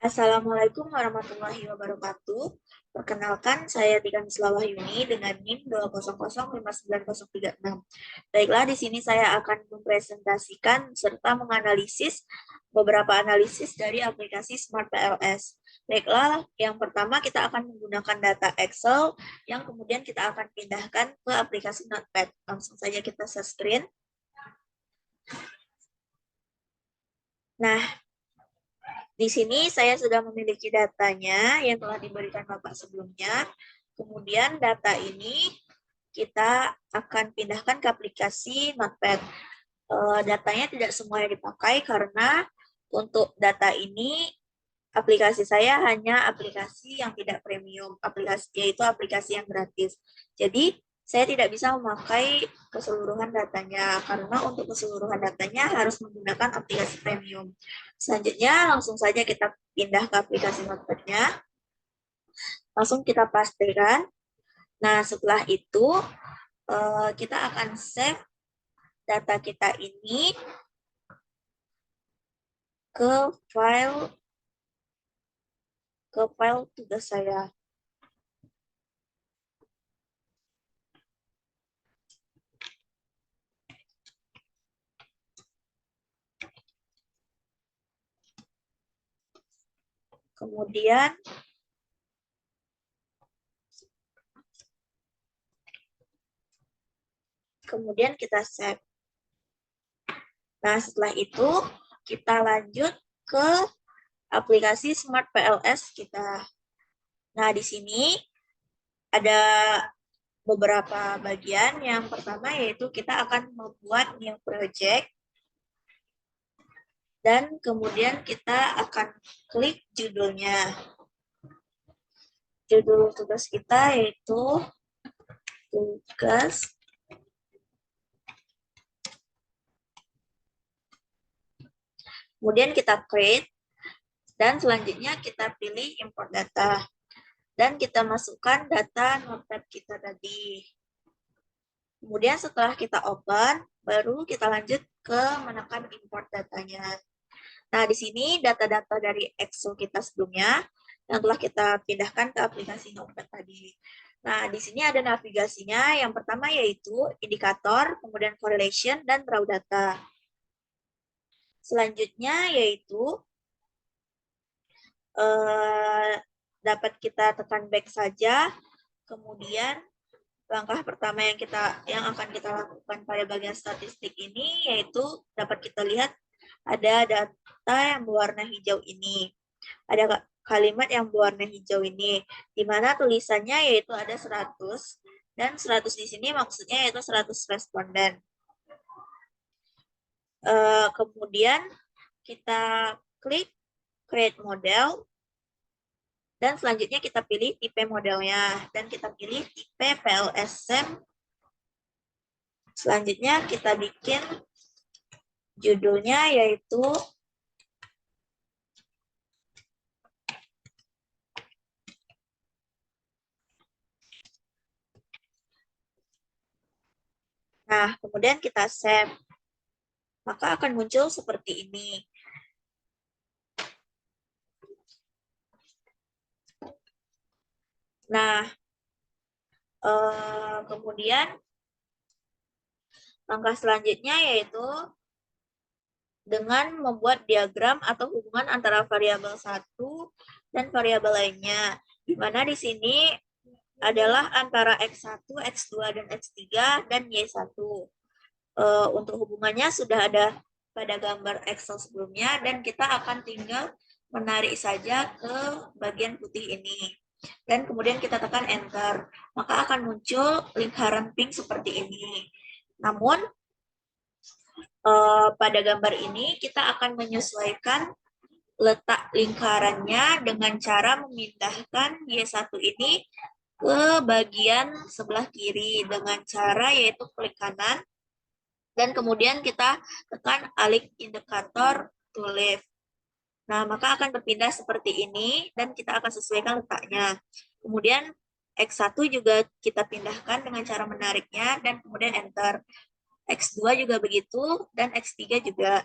Assalamualaikum warahmatullahi wabarakatuh. Perkenalkan, saya Tika Misla Wahyuni dengan NIM 2005906. Baiklah, di sini saya akan mempresentasikan serta menganalisis beberapa analisis dari aplikasi Smart PLS. Baiklah, yang pertama kita akan menggunakan data Excel yang kemudian kita akan pindahkan ke aplikasi Notepad. Langsung saja kita share screen. Nah, di sini saya sudah memiliki datanya yang telah diberikan Bapak sebelumnya. Kemudian data ini kita akan pindahkan ke aplikasi Notepad. Datanya tidak semuanya dipakai karena untuk data ini aplikasi saya hanya aplikasi yang tidak premium, yaitu aplikasi yang gratis. Jadi saya tidak bisa memakai keseluruhan datanya karena untuk keseluruhan datanya harus menggunakan aplikasi premium. Selanjutnya langsung saja kita pindah ke aplikasi Notepad-nya. Langsung kita pastikan. Nah, setelah itu kita akan save data kita ini ke file tugas saya. Kemudian kita save. Nah, setelah itu kita lanjut ke aplikasi Smart PLS kita. Nah, di sini ada beberapa bagian. Yang pertama yaitu kita akan membuat new project. Dan kemudian kita akan klik judulnya. Judul tugas kita yaitu tugas kemudian kita create dan selanjutnya kita pilih import data dan kita masukkan data notepad kita tadi. Kemudian setelah kita open, baru kita lanjut ke menekan import datanya. Nah, di sini data-data dari Excel kita sebelumnya yang telah kita pindahkan ke aplikasi Notepad tadi. Nah, di sini ada navigasinya. Yang pertama yaitu indikator, kemudian correlation, dan raw data. Selanjutnya yaitu dapat kita tekan back saja. Kemudian langkah pertama yang akan kita lakukan pada bagian statistik ini yaitu dapat kita lihat ada data yang berwarna hijau ini. Ada kalimat yang berwarna hijau ini, di mana tulisannya yaitu ada 100, dan 100 di sini maksudnya yaitu 100 responden. Kemudian kita klik create model, dan selanjutnya kita pilih tipe modelnya, dan kita pilih tipe PLSM. Selanjutnya kita bikin judulnya yaitu nah, kemudian kita save. Maka akan muncul seperti ini. Nah, kemudian langkah selanjutnya yaitu dengan membuat diagram atau hubungan antara variabel satu dan variabel lainnya. Di mana di sini adalah antara X1, X2, dan X3, dan Y1. Untuk hubungannya sudah ada pada gambar Excel sebelumnya, dan kita akan tinggal menarik saja ke bagian putih ini. Dan kemudian kita tekan Enter. Maka akan muncul lingkaran pink seperti ini. Namun, pada gambar ini kita akan menyesuaikan letak lingkarannya dengan cara memindahkan Y1 ini ke bagian sebelah kiri dengan cara yaitu klik kanan dan kemudian kita tekan alik indikator to left. Nah, maka akan berpindah seperti ini dan kita akan sesuaikan letaknya. Kemudian X1 juga kita pindahkan dengan cara menariknya dan kemudian enter. X2 juga begitu dan X3 juga.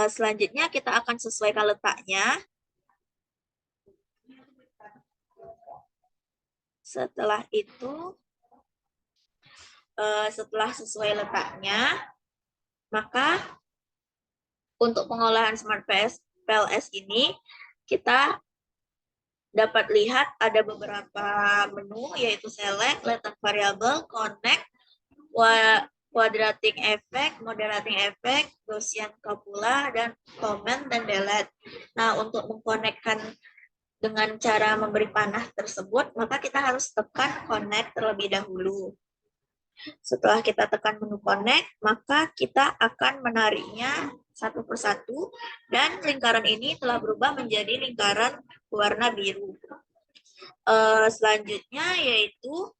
Selanjutnya kita akan sesuaikan letaknya. Setelah itu, setelah sesuai letaknya, maka untuk pengolahan Smart PLS ini, kita dapat lihat ada beberapa menu, yaitu Select, Latent Variable, Connect, Quadratic Effect, Moderating Effect, Gaussian Copula, dan Comment dan Delete. Nah, untuk mengkonekkan dengan cara memberi panah tersebut, maka kita harus tekan Connect terlebih dahulu. Setelah kita tekan menu Connect, maka kita akan menariknya satu persatu, dan lingkaran ini telah berubah menjadi lingkaran warna biru. Selanjutnya yaitu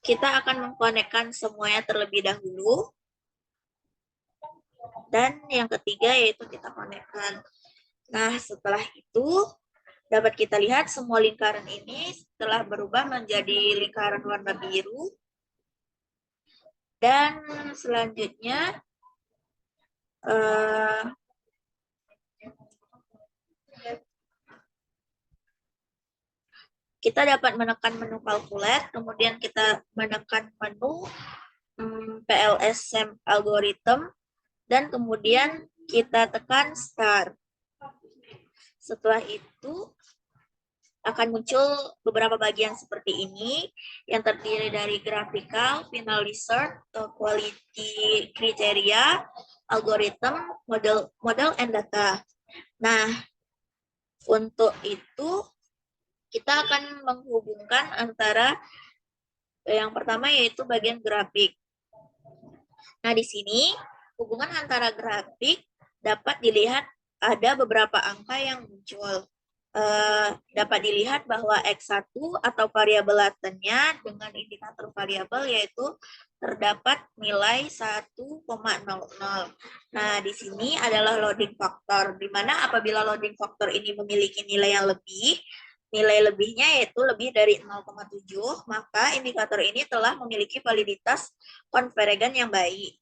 kita akan mengkonekkan semuanya terlebih dahulu. Dan yang ketiga yaitu kita konekkan. Nah, setelah itu dapat kita lihat semua lingkaran ini telah berubah menjadi lingkaran warna biru. Dan selanjutnya kita dapat menekan menu Calculate, kemudian kita menekan menu PLS Algorithm, dan kemudian kita tekan Start. Setelah itu akan muncul beberapa bagian seperti ini yang terdiri dari graphical, final result, quality criteria, algorithm, model and data. Nah, untuk itu kita akan menghubungkan antara yang pertama yaitu bagian grafik. Nah, di sini hubungan antara grafik dapat dilihat ada beberapa angka yang muncul. Dapat dilihat bahwa X1 atau variabel latennya dengan indikator variabel yaitu terdapat nilai 1,00. Nah, di sini adalah loading factor, di mana apabila loading factor ini memiliki nilai yang lebih, nilai lebihnya yaitu lebih dari 0,7, maka indikator ini telah memiliki validitas konvergen yang baik.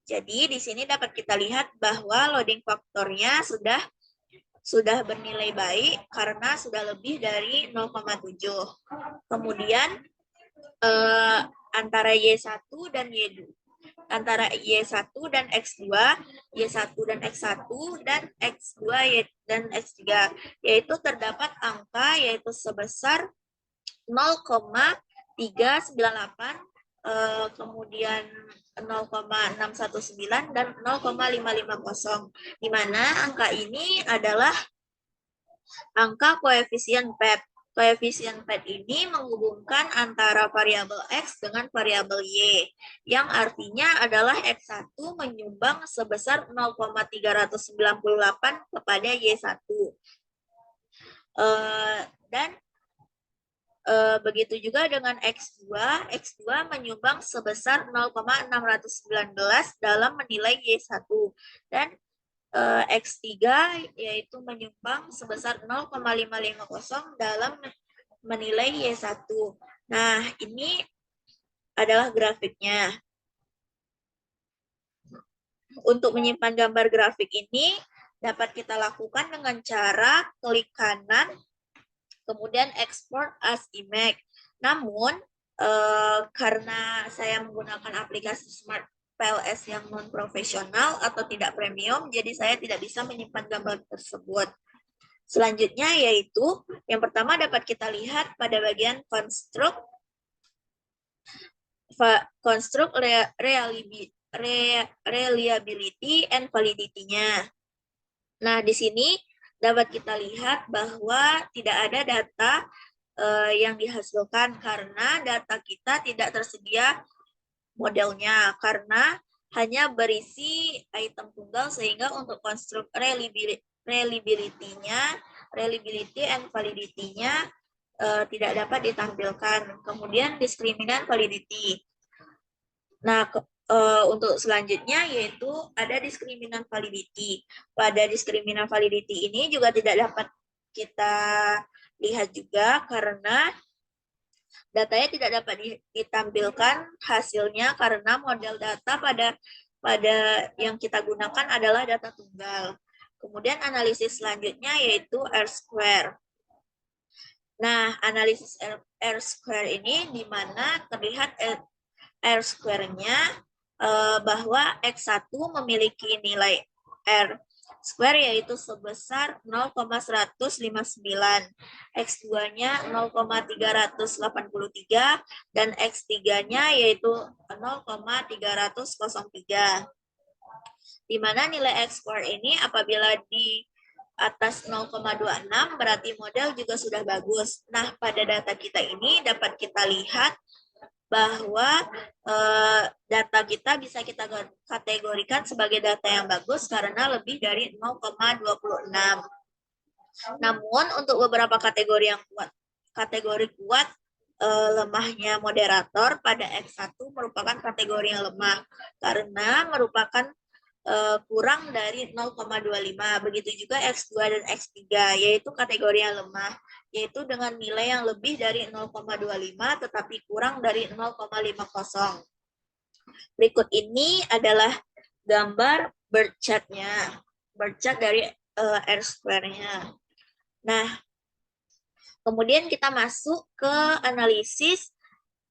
Jadi di sini dapat kita lihat bahwa loading faktornya sudah bernilai baik karena sudah lebih dari 0,7. Kemudian antara Y1 dan Y2, antara Y1 dan X2, Y1 dan X1, dan X2 dan X3, yaitu terdapat angka yaitu sebesar 0,398, kemudian 0,619 dan 0,550, di mana angka ini adalah angka koefisien PET. Koefisien PET ini menghubungkan antara variabel X dengan variabel Y, yang artinya adalah X1 menyumbang sebesar 0,398 kepada Y1. Dan begitu juga dengan X2. X2 menyumbang sebesar 0,619 dalam menilai Y1. Dan X3 yaitu menyumbang sebesar 0,550 dalam menilai Y1. Nah, ini adalah grafiknya. Untuk menyimpan gambar grafik ini dapat kita lakukan dengan cara klik kanan, kemudian export as image. Namun, karena saya menggunakan aplikasi Smart PLS yang non-profesional atau tidak premium, jadi saya tidak bisa menyimpan gambar tersebut. Selanjutnya yaitu, yang pertama dapat kita lihat pada bagian construct reliability and validity-nya. Nah, di sini dapat kita lihat bahwa tidak ada data yang dihasilkan karena data kita tidak tersedia modelnya, karena hanya berisi item tunggal, sehingga untuk construct reliability-nya, reliability and validity-nya tidak dapat ditampilkan. Kemudian diskriminan validity. Nah, untuk selanjutnya yaitu ada diskriminan validity. Pada diskriminan validity ini juga tidak dapat kita lihat juga karena datanya tidak dapat ditampilkan hasilnya karena model data pada pada yang kita gunakan adalah data tunggal. Kemudian analisis selanjutnya yaitu R-square. Nah, analisis R-square ini di mana terlihat R-square-nya bahwa X1 memiliki nilai R square yaitu sebesar 0,159, X2-nya 0,383, dan X3-nya yaitu 0,303. Di mana nilai X square ini apabila di atas 0,26 berarti model juga sudah bagus. Nah, pada data kita ini dapat kita lihat bahwa data kita bisa kita kategorikan sebagai data yang bagus karena lebih dari 0,26. Namun untuk beberapa kategori yang kuat, lemahnya moderator pada X1 merupakan kategori yang lemah karena merupakan kurang dari 0,25. Begitu juga X2 dan X3, yaitu kategori yang lemah, yaitu dengan nilai yang lebih dari 0,25 tetapi kurang dari 0,50. Berikut ini adalah gambar bird chart-nya, bird chart dari R-square-nya. Nah, kemudian kita masuk ke analisis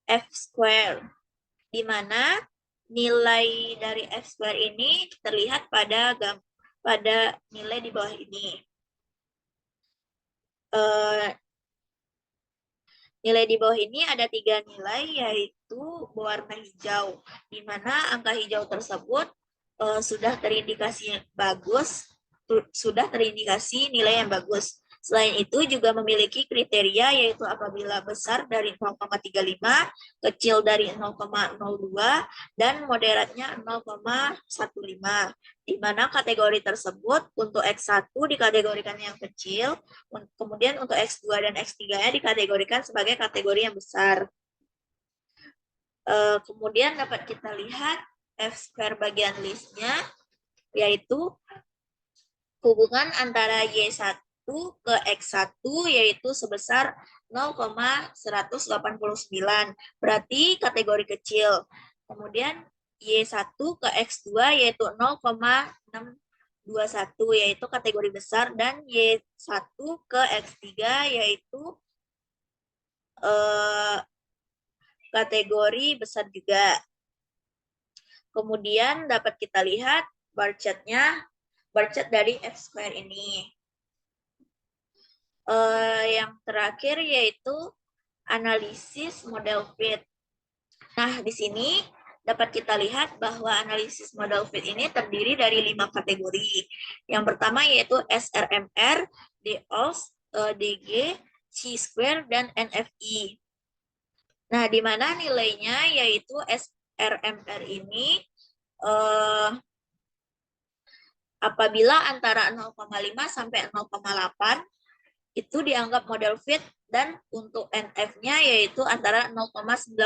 F-square, di mana nilai dari F-square ini terlihat pada nilai di bawah ini. Nilai di bawah ini ada 3 nilai, yaitu berwarna hijau, di mana angka hijau tersebut sudah terindikasi bagus, sudah terindikasi nilai yang bagus. Selain itu juga memiliki kriteria yaitu apabila besar dari 0,35, kecil dari 0,02, dan moderatnya 0,15. Di mana kategori tersebut untuk X1 dikategorikan yang kecil, kemudian untuk X2 dan X3-nya dikategorikan sebagai kategori yang besar. Kemudian dapat kita lihat F-square bagian listnya, yaitu hubungan antara Y1 ke X1 yaitu sebesar 0,189, berarti kategori kecil. Kemudian Y1 ke X2 yaitu 0,621 yaitu kategori besar, dan Y1 ke X3 yaitu kategori besar juga. Kemudian dapat kita lihat bar chart-nya, bar chart dari F-square ini. Yang terakhir yaitu analisis model fit. Nah, di sini dapat kita lihat bahwa analisis model fit ini terdiri dari 5 kategori. Yang pertama yaitu SRMR, DOS, DG, C-square, dan NFI. Nah, di mana nilainya yaitu SRMR ini apabila antara 0,5 sampai 0,8 itu dianggap model fit, dan untuk NF-nya yaitu antara 0,95.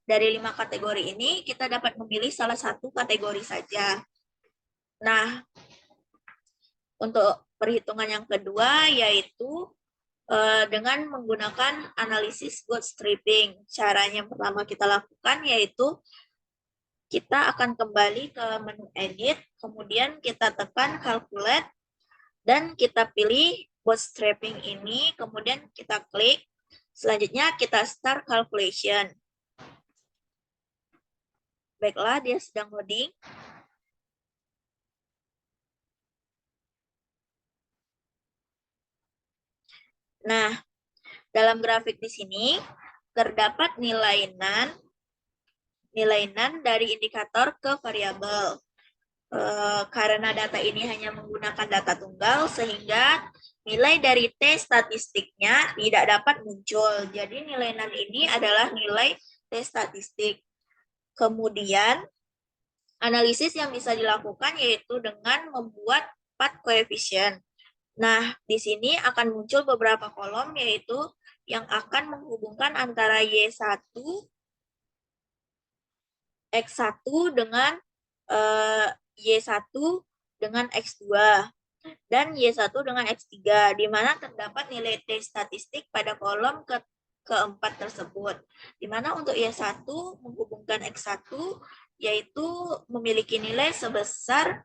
Dari 5 kategori ini kita dapat memilih salah satu kategori saja. Nah, untuk perhitungan yang kedua yaitu dengan menggunakan analisis bootstrapping. Caranya yang pertama kita lakukan yaitu kita akan kembali ke menu edit, kemudian kita tekan calculate, dan kita pilih bootstrapping ini, kemudian kita klik. Selanjutnya kita start calculation. Baiklah, dia sedang loading. Nah, dalam grafik di sini terdapat nilai NaN dari indikator ke variabel. Karena data ini hanya menggunakan data tunggal, sehingga nilai dari T statistiknya tidak dapat muncul. Jadi nilai NaN ini adalah nilai T statistik. Kemudian analisis yang bisa dilakukan yaitu dengan membuat path coefficient. Nah, di sini akan muncul beberapa kolom yaitu yang akan menghubungkan antara Y1, X1 dengan Y1 dengan X2 dan Y1 dengan X3, di mana terdapat nilai T statistik pada kolom keempat tersebut. Di mana untuk Y1 menghubungkan X1 yaitu memiliki nilai sebesar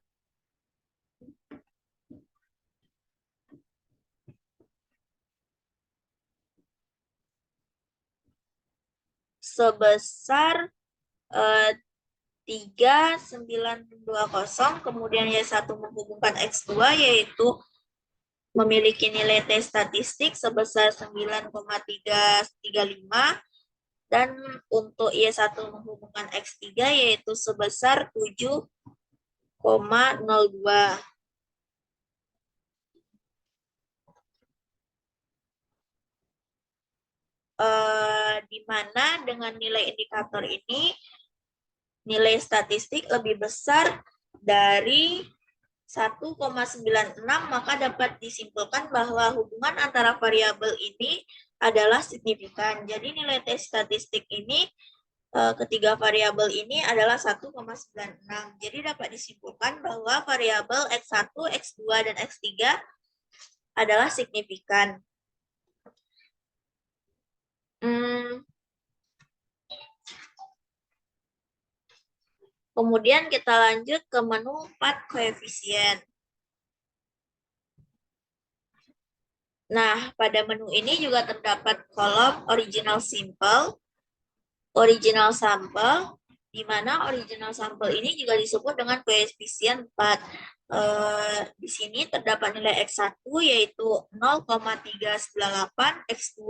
eh, 3,920, kemudian Y1 menghubungkan X2 yaitu memiliki nilai T statistik sebesar 9,335 dan untuk Y1 menghubungkan X3 yaitu sebesar 7,02. Di mana dengan nilai indikator ini nilai statistik lebih besar dari 1,96, maka dapat disimpulkan bahwa hubungan antara variabel ini adalah signifikan. Jadi nilai T statistik ini ketiga variabel ini adalah 1,96. Jadi dapat disimpulkan bahwa variabel X1, X2, dan X3 adalah signifikan. Kemudian kita lanjut ke menu 4 koefisien. Nah, pada menu ini juga terdapat kolom original sample, original sample, di mana original sample ini juga disebut dengan koefisien 4. Di sini terdapat nilai X1 yaitu 0,398, X2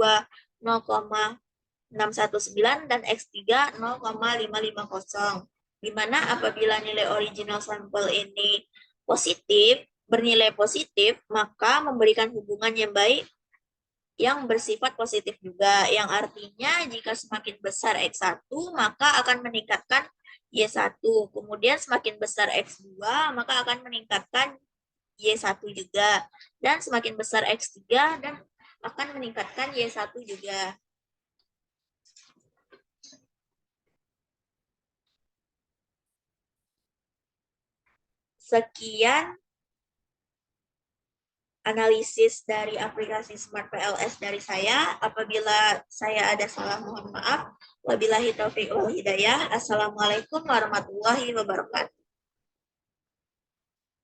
0,619, dan X3 0,550. Di mana apabila nilai original sampel ini positif, bernilai positif, maka memberikan hubungan yang baik yang bersifat positif juga. Yang artinya jika semakin besar X1, maka akan meningkatkan Y1. Kemudian semakin besar X2, maka akan meningkatkan Y1 juga. Dan semakin besar X3 dan akan meningkatkan Y1 juga. Sekian analisis dari aplikasi Smart PLS dari saya. Apabila saya ada salah, mohon maaf. Wabillahi taufiq wal hidayah. Assalamualaikum warahmatullahi wabarakatuh.